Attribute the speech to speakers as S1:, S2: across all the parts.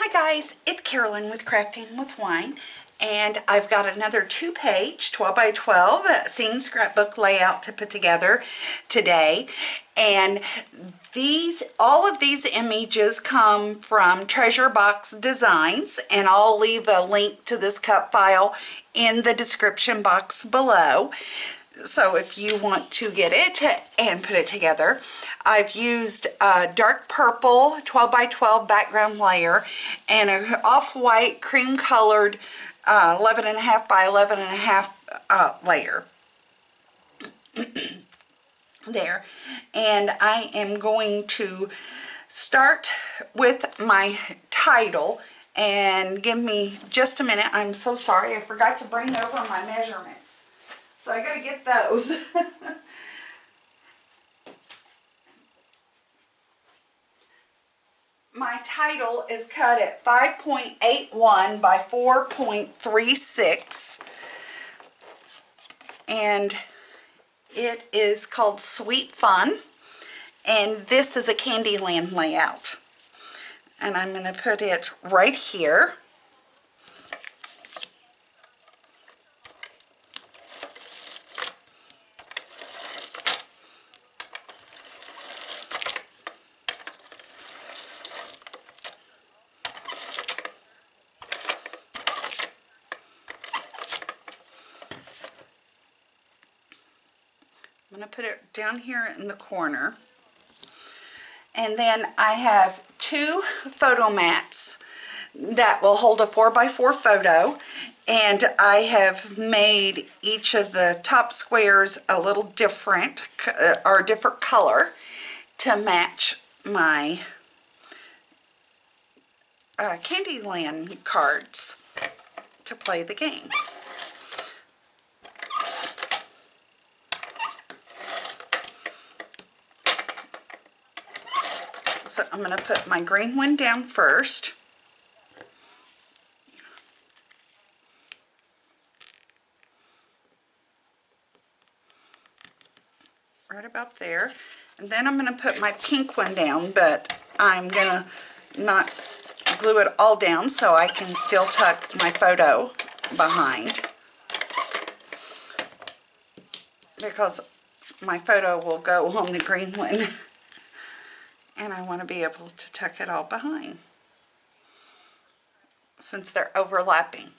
S1: Hi guys, it's Carolyn with Crafting with Wine, and I've got another 2-page 12 by 12 scene scrapbook layout to put together today. And all of these images come from Treasure Box Designs, and I'll leave a link to this cut file in the description box below. So if you want to get it and put it together, I've used a dark purple 12 by 12 background layer and an off-white cream colored 11.5 by 11.5 layer there. And I am going to start with my title, and give me just a minute. I'm so sorry, I forgot to bring over my measurements. So I gotta get those. My title is cut at 5.81 by 4.36, and it is called Sweet Fun, and this is a Candyland layout. And I'm going to put it right here. I'm going to put it down here in the corner. And then I have 2 photo mats that will hold a 4x4 photo. And I have made each of the top squares a little different, or a different color, to match my Candyland cards to play the game. So I'm going to put my green one down first. Right about there. And then I'm going to put my pink one down, but I'm going to not glue it all down so I can still tuck my photo behind, because my photo will go on the green one. And I want to be able to tuck it all behind since they're overlapping.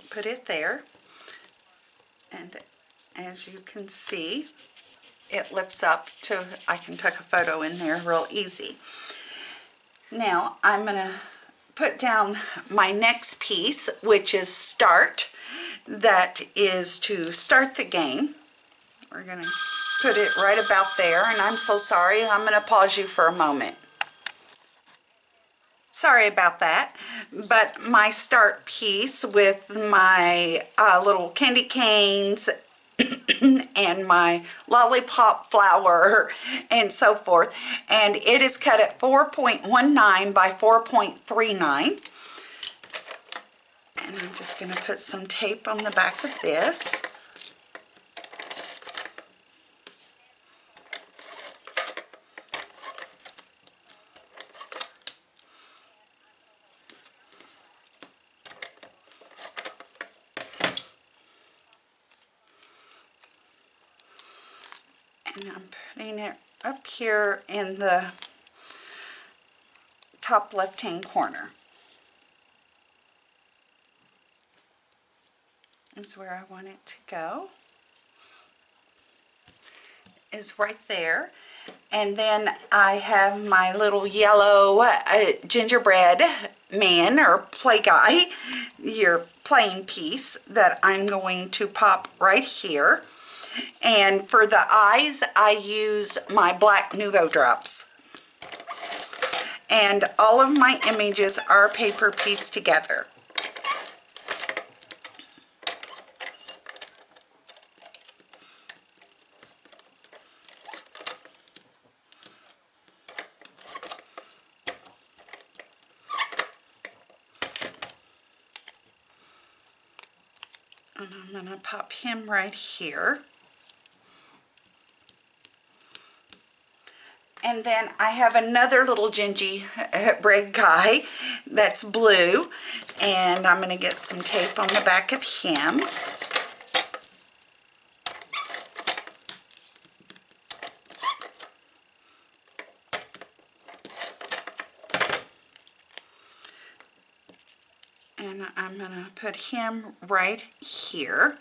S1: Put it there, and as you can see, it lifts up to, I can tuck a photo in there real easy. Now I'm going to put down my next piece, which is Start. That is to start the game. We're going to put it right about there, and I'm so sorry, I'm going to pause you for a moment. Sorry about that, but my start piece with my little candy canes and my lollipop flower and so forth, and it is cut at 4.19 by 4.39. And I'm just going to put some tape on the back of this. And I'm putting it up here in the top left-hand corner. Is where I want it to go. Is right there. And then I have my little yellow gingerbread man or play guy, your playing piece, that I'm going to pop right here. And for the eyes, I use my black Nuvo drops. And all of my images are paper pieced together. And I'm going to pop him right here. And then I have another little gingerbread guy that's blue, and I'm going to get some tape on the back of him. And I'm going to put him right here.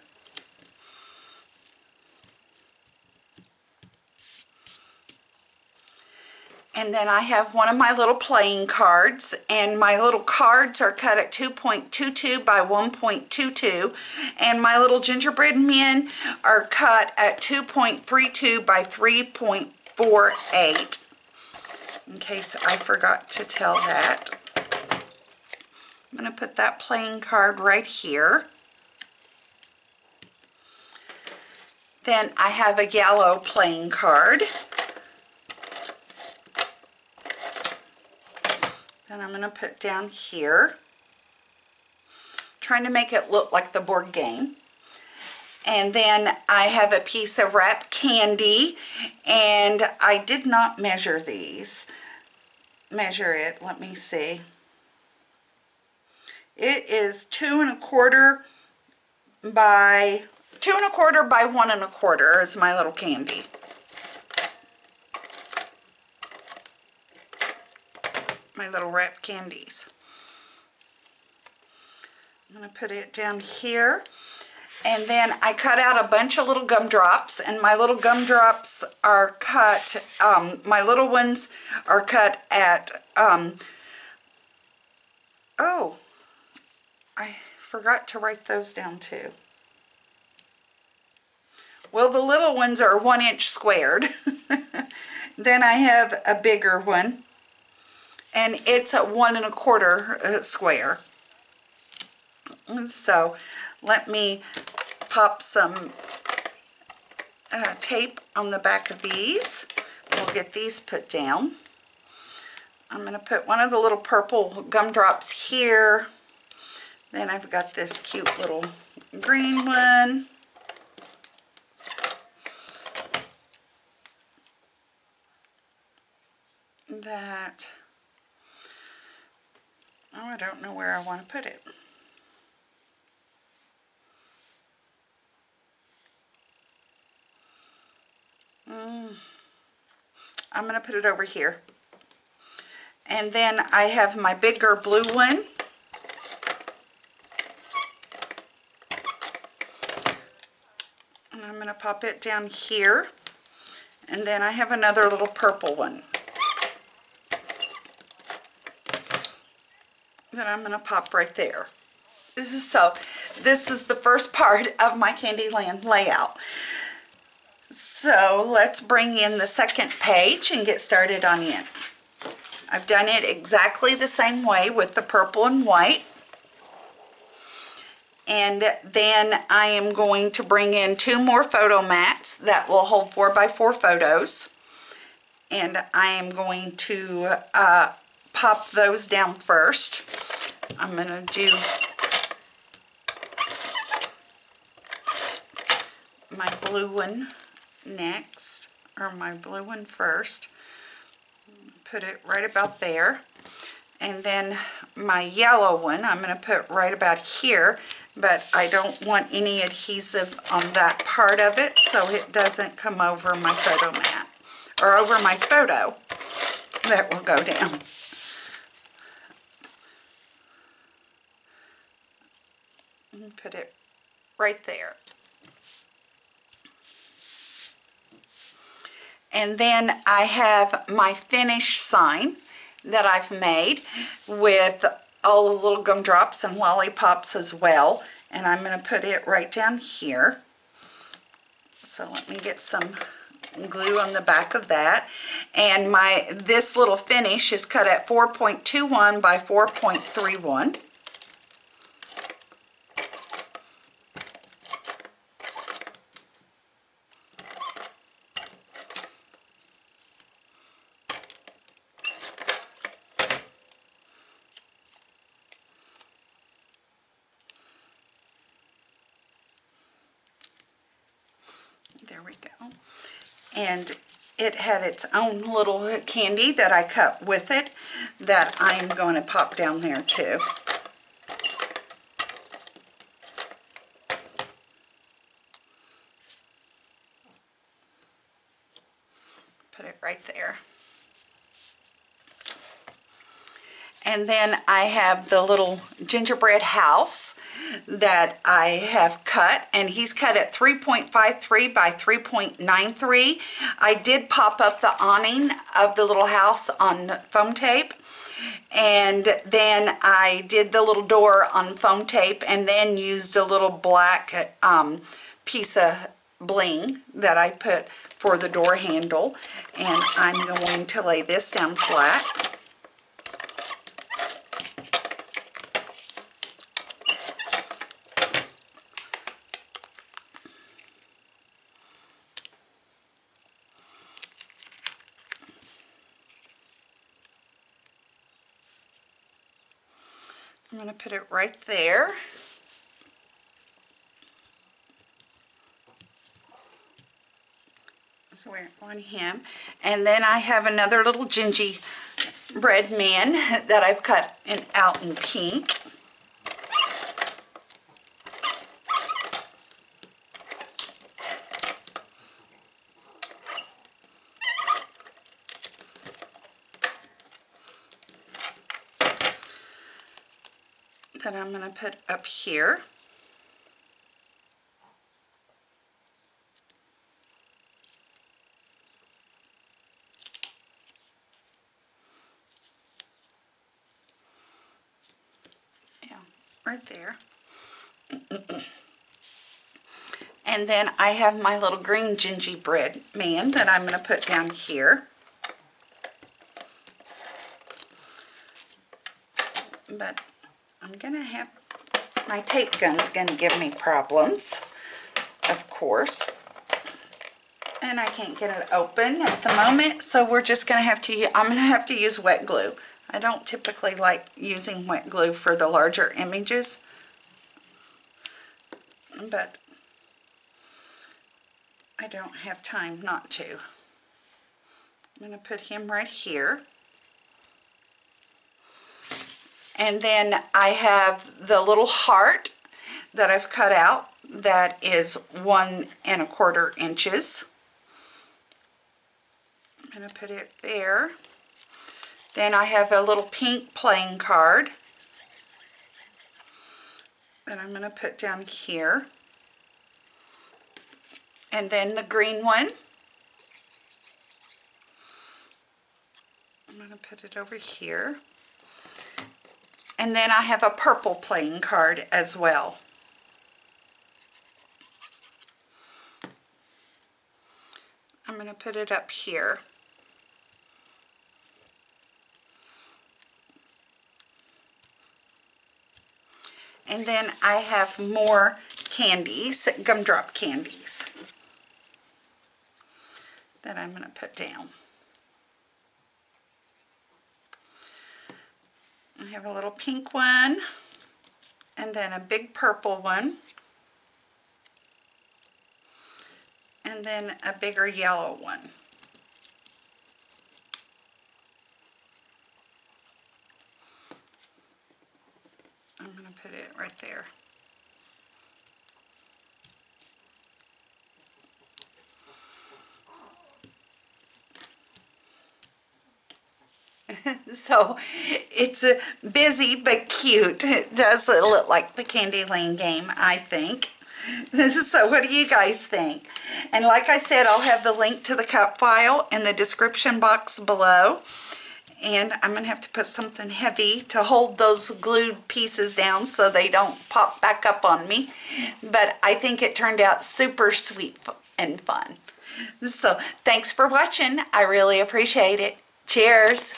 S1: And then I have one of my little playing cards, and my little cards are cut at 2.22 by 1.22, and my little gingerbread men are cut at 2.32 by 3.48, in case I forgot to tell that. I'm going to put that playing card right here. Then I have a yellow playing card. Then I'm going to put down here, trying to make it look like the board game. And then I have a piece of wrap candy, and I did not measure these. Measure it, let me see. It is 2 1/4 by 2 1/4 by 1 1/4 is my little candy. My little wrap candies. I'm going to put it down here. And then I cut out a bunch of little gumdrops, and my little gumdrops are cut, my little ones are cut at, oh, I forgot to write those down too. Well, the little ones are 1 inch squared. Then I have a bigger one, and it's a 1 1/4 square. So let me pop some tape on the back of these. We'll get these put down. I'm going to put one of the little purple gumdrops here. Then I've got this cute little green one. That, oh, I don't know where I want to put it. I'm going to put it over here. And then I have my bigger blue one. And I'm going to pop it down here. And then I have another little purple one that I'm going to pop right there. This is the first part of my Candyland layout. So let's bring in the second page and get started on it. I've done it exactly the same way with the purple and white. And then I am going to bring in 2 more photo mats that will hold 4x4 photos. And I am going to pop those down first. I'm going to do my blue one next, or my blue one first. Put it right about there. And then my yellow one I'm going to put right about here, but I don't want any adhesive on that part of it so it doesn't come over my photo mat, or over my photo that will go down. And put it right there. And then I have my finish sign that I've made with all the little gumdrops and lollipops as well. And I'm going to put it right down here. So let me get some glue on the back of that. And this little finish is cut at 4.21 by 4.31. There we go. And it had its own little candy that I cut with it that I'm going to pop down there too. Put it right there. And then I have the little gingerbread house that I have cut, and he's cut at 3.53 by 3.93. I did pop up the awning of the little house on foam tape, and then I did the little door on foam tape, and then used a little black piece of bling that I put for the door handle, and I'm going to lay this down flat. I'm going to put it right there. So we're on him. And then I have another little gingerbread man that I've cut out in pink. That I'm going to put up here. Yeah, right there. And then I have my little green gingerbread man that I'm going to put down here. But I'm going to have, my tape gun's going to give me problems, of course. And I can't get it open at the moment, so we're just going to have to, I'm going to have to use wet glue. I don't typically like using wet glue for the larger images, but I don't have time not to. I'm going to put him right here. And then I have the little heart that I've cut out that is 1 1/4 inches. I'm going to put it there. Then I have a little pink playing card that I'm going to put down here. And then the green one. I'm going to put it over here. And then I have a purple playing card as well. I'm going to put it up here. And then I have more candies, gumdrop candies, that I'm going to put down. I have a little pink one, and then a big purple one, and then a bigger yellow one. I'm going to put it right there. So it's busy but cute. It does look like the Candy Lane game, I think. So what do you guys think? And like I said, I'll have the link to the cut file in the description box below. And I'm going to have to put something heavy to hold those glued pieces down so they don't pop back up on me. But I think it turned out super sweet and fun. So thanks for watching. I really appreciate it. Cheers.